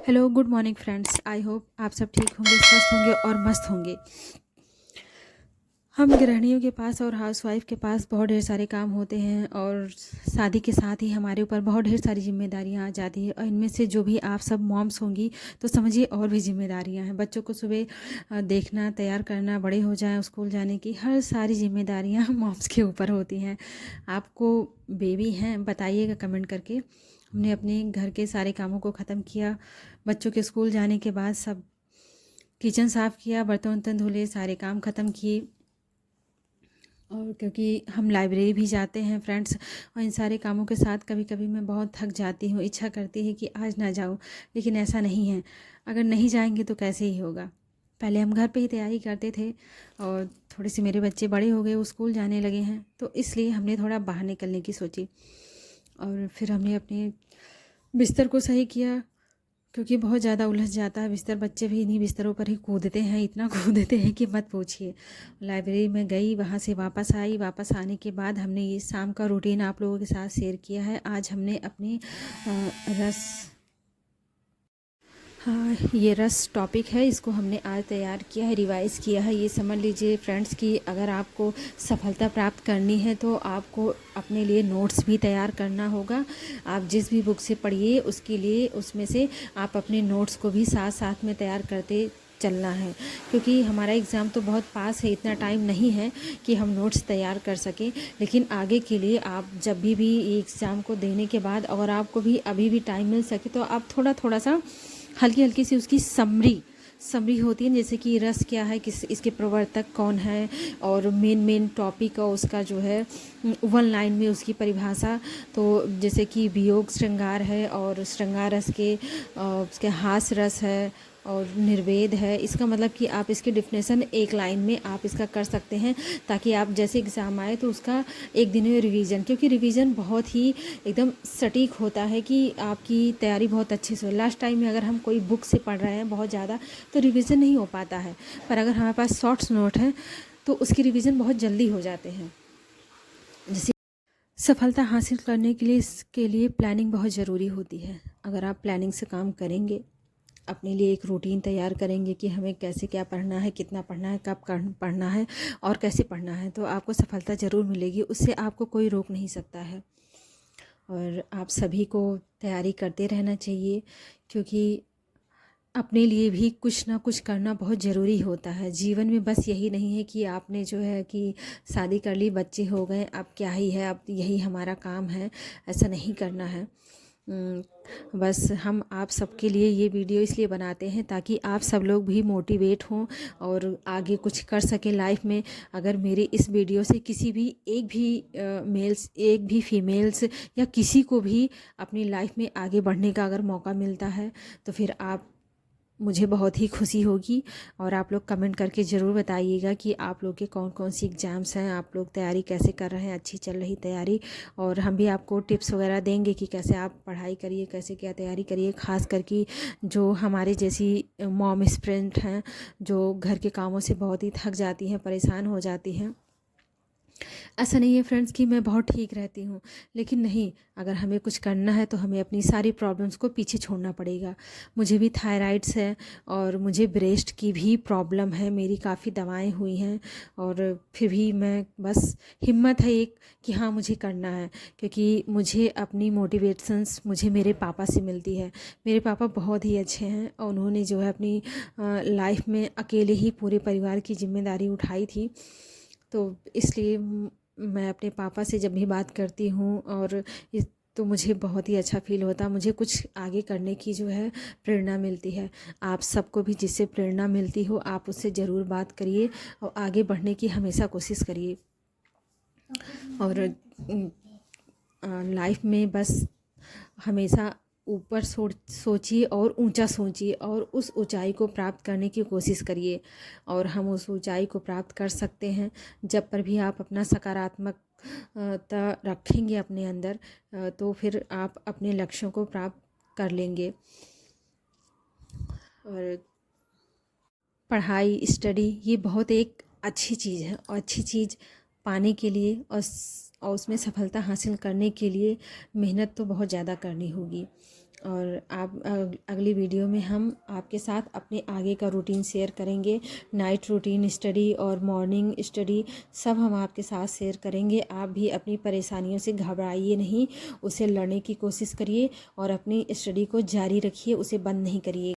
Hello good morning friends. I hope आप सब ठीक होंगे, स्वस्थ होंगे और मस्त होंगे। हम गृहिणियों के पास और हाउसवाइफ के पास बहुत ढेर सारे काम होते हैं और शादी के साथ ही हमारे ऊपर बहुत ढेर सारी जिम्मेदारियां आ जाती हैं। और इनमें से जो भी आप सब मॉम्स होंगी तो समझिए और भी जिम्मेदारियां हैं। बच्चों को सुबह देखना, तैयार करना, बड़े हो जाएं स्कूल जाने की, हर सारी जिम्मेदारियां मॉम्स के ऊपर होती हैं। आपको बेबी हैं? बताइएगा कमेंट करके। हमने अपने घर के सारे कामों को ख़त्म किया। बच्चों के स्कूल जाने के बाद सब किचन साफ़ किया, बर्तन वर्तन धुले, सारे काम ख़त्म किए। और क्योंकि हम लाइब्रेरी भी जाते हैं फ्रेंड्स, और इन सारे कामों के साथ कभी कभी मैं बहुत थक जाती हूँ। इच्छा करती है कि आज ना जाऊँ, लेकिन ऐसा नहीं है। अगर नहीं जाएंगे तो कैसे ही होगा। पहले हम घर पे ही तैयारी करते थे और थोड़े से मेरे बच्चे बड़े हो गए, वो स्कूल जाने लगे हैं, तो इसलिए हमने थोड़ा बाहर निकलने की सोची। और फिर हमने अपने बिस्तर को सही किया, क्योंकि बहुत ज़्यादा उलझ जाता है बिस्तर। बच्चे भी इन्हीं बिस्तरों पर ही कूदते हैं, इतना कूदते हैं कि मत पूछिए। लाइब्रेरी में गई, वहाँ से वापस आई। वापस आने के बाद हमने ये शाम का रूटीन आप लोगों के साथ शेयर किया है। आज हमने अपनी रस हाँ, ये रस टॉपिक है, इसको हमने आज तैयार किया है, रिवाइज़ किया है। ये समझ लीजिए फ्रेंड्स कि अगर आपको सफलता प्राप्त करनी है तो आपको अपने लिए नोट्स भी तैयार करना होगा। आप जिस भी बुक से पढ़िए उसके लिए, उसमें से आप अपने नोट्स को भी साथ साथ में तैयार करते चलना है, क्योंकि हमारा एग्ज़ाम तो बहुत पास है, इतना टाइम नहीं है कि हम नोट्स तैयार कर सकें। लेकिन आगे के लिए आप जब भी एग्ज़ाम को देने के बाद अगर आपको भी अभी भी टाइम मिल सके तो आप थोड़ा थोड़ा सा हल्की हल्की सी उसकी समरी होती है, जैसे कि रस क्या है, किस इसके प्रवर्तक कौन है, और मेन टॉपिक और उसका जो है वन लाइन में उसकी परिभाषा। तो जैसे कि वियोग श्रृंगार है, और श्रृंगार रस के उसके हास रस है और निर्वेद है। इसका मतलब कि आप इसकी डिफिनेशन एक लाइन में आप इसका कर सकते हैं, ताकि आप जैसे एग्ज़ाम आए तो उसका एक दिन में रिवीजन, क्योंकि रिवीजन बहुत ही एकदम सटीक होता है कि आपकी तैयारी बहुत अच्छे से हो। लास्ट टाइम में अगर हम कोई बुक से पढ़ रहे हैं बहुत ज़्यादा तो रिवीजन नहीं हो पाता है, पर अगर हमारे पास शॉर्ट्स नोट हैं तो उसकी रिवीजन बहुत जल्दी हो जाते हैं। जैसे सफलता हासिल करने के लिए, इसके लिए प्लानिंग बहुत ज़रूरी होती है। अगर आप प्लानिंग से काम करेंगे, अपने लिए एक रूटीन तैयार करेंगे कि हमें कैसे क्या पढ़ना है, कितना पढ़ना है, कब पढ़ना है और कैसे पढ़ना है, तो आपको सफलता ज़रूर मिलेगी। उससे आपको कोई रोक नहीं सकता है। और आप सभी को तैयारी करते रहना चाहिए, क्योंकि अपने लिए भी कुछ ना कुछ करना बहुत ज़रूरी होता है जीवन में। बस यही नहीं है कि आपने जो है कि शादी कर ली, बच्चे हो गए, अब क्या ही है, अब यही हमारा काम है, ऐसा नहीं करना है। बस हम आप सबके लिए ये वीडियो इसलिए बनाते हैं ताकि आप सब लोग भी मोटिवेट हों और आगे कुछ कर सकें लाइफ में। अगर मेरे इस वीडियो से किसी भी एक भी मेल्स, एक भी फीमेल्स या किसी को भी अपनी लाइफ में आगे बढ़ने का अगर मौका मिलता है तो फिर आप, मुझे बहुत ही खुशी होगी। और आप लोग कमेंट करके ज़रूर बताइएगा कि आप लोग के कौन कौन सी एग्ज़ाम्स हैं, आप लोग तैयारी कैसे कर रहे हैं, अच्छी चल रही तैयारी। और हम भी आपको टिप्स वगैरह देंगे कि कैसे आप पढ़ाई करिए, कैसे क्या तैयारी करिए। ख़ास करके जो हमारे जैसी मॉम स्टूडेंट हैं, जो घर के कामों से बहुत ही थक जाती हैं, परेशान हो जाती हैं। ऐसा नहीं है फ्रेंड्स कि मैं बहुत ठीक रहती हूँ, लेकिन नहीं, अगर हमें कुछ करना है तो हमें अपनी सारी प्रॉब्लम्स को पीछे छोड़ना पड़ेगा। मुझे भी थायराइड्स है और मुझे ब्रेस्ट की भी प्रॉब्लम है, मेरी काफ़ी दवाएं हुई हैं, और फिर भी मैं बस, हिम्मत है एक कि हाँ मुझे करना है, क्योंकि मुझे अपनी मोटिवेशंस मुझे मेरे पापा से मिलती है। मेरे पापा बहुत ही अच्छे हैं और उन्होंने जो है अपनी लाइफ में अकेले ही पूरे परिवार की जिम्मेदारी उठाई थी। तो इसलिए मैं अपने पापा से जब भी बात करती हूँ और इस, तो मुझे बहुत ही अच्छा फील होता है, मुझे कुछ आगे करने की जो है प्रेरणा मिलती है। आप सबको भी जिससे प्रेरणा मिलती हो आप उससे ज़रूर बात करिए और आगे बढ़ने की हमेशा कोशिश करिए। और लाइफ में बस हमेशा ऊपर सोचिए और ऊंचा सोचिए और उस ऊंचाई को प्राप्त करने की कोशिश करिए। और हम उस ऊंचाई को प्राप्त कर सकते हैं जब पर भी आप अपना सकारात्मकता रखेंगे अपने अंदर, तो फिर आप अपने लक्ष्यों को प्राप्त कर लेंगे। और पढ़ाई, स्टडी ये बहुत एक अच्छी चीज़ है, और अच्छी चीज़ पाने के लिए और उसमें सफलता हासिल करने के लिए मेहनत तो बहुत ज़्यादा करनी होगी। और आप अगली वीडियो में हम आपके साथ अपने आगे का रूटीन शेयर करेंगे। नाइट रूटीन स्टडी और मॉर्निंग स्टडी सब हम आपके साथ शेयर करेंगे। आप भी अपनी परेशानियों से घबराइए नहीं, उसे लड़ने की कोशिश करिए और अपनी स्टडी को जारी रखिए, उसे बंद नहीं करिए।